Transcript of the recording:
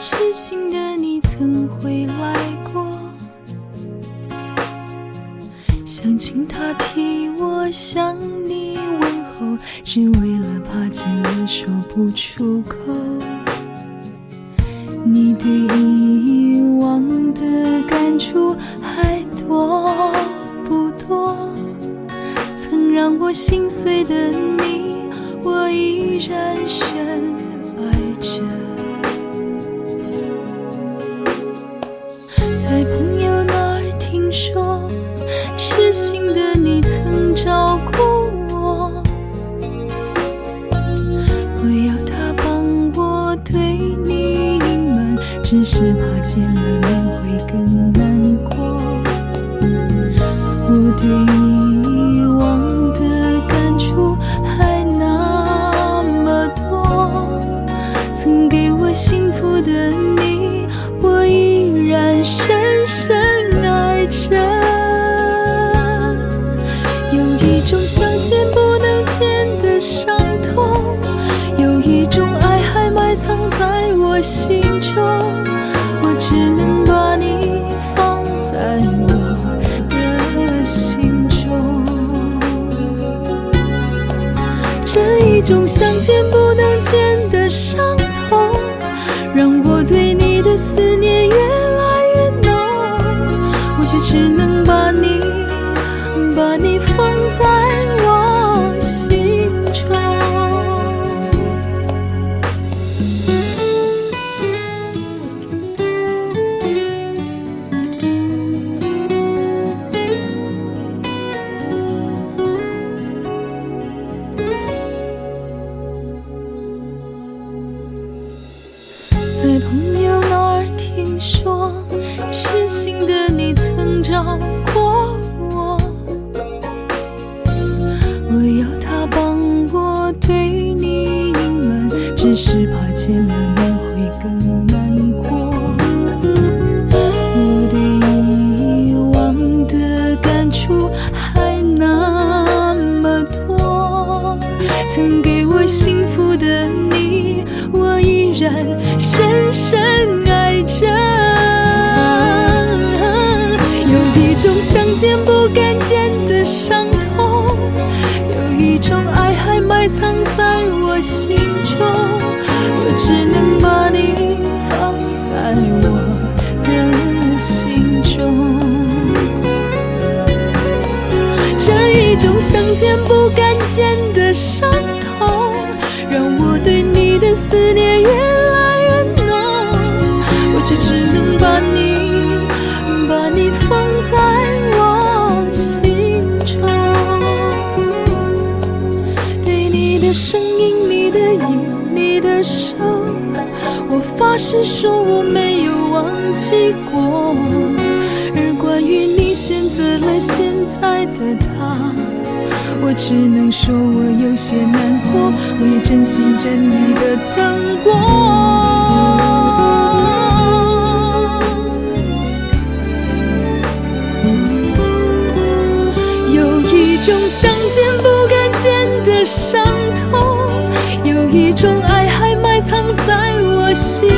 痴心的你曾回来过，想请他替我向你问候，只为了怕见了说不出口。你对以往的感触还多不多？曾让我心碎的你，我依然深爱着。在朋友那儿听说，痴心的你曾照顾我，我要他帮我对你隐瞒，只是怕见了面会更难过。我对以往的感触还那么多，曾给我幸福的你，我依然深深爱着。有一种想见不能见的伤痛，有一种爱还埋藏在我心中，我只能把你放在我的心中。这一种想见不能见的伤痛，让我对你的思念越来越浓，我却只能把你放在我心中。在朋友那儿听说，痴心的你曾照过我，我要他帮我对你隐瞒，只是怕见了面会更难过。我对以往的感触还那么多，曾给我幸福的你，我依然深深爱着。有一种想见不敢见的伤痛，有一种爱还埋藏在我心中，我只能把你放在我的心中。这一种想见不敢见的伤痛，让我对你的思念越来越浓，我却只能把你放在我心中。对你的声音，你的影，你的手，我发誓说我没有忘记过。而关于你选择了现在的他，我只能说我有些难过，我也真心真意的等过。有一种想见不敢见的伤痛，有一种爱还埋藏在我心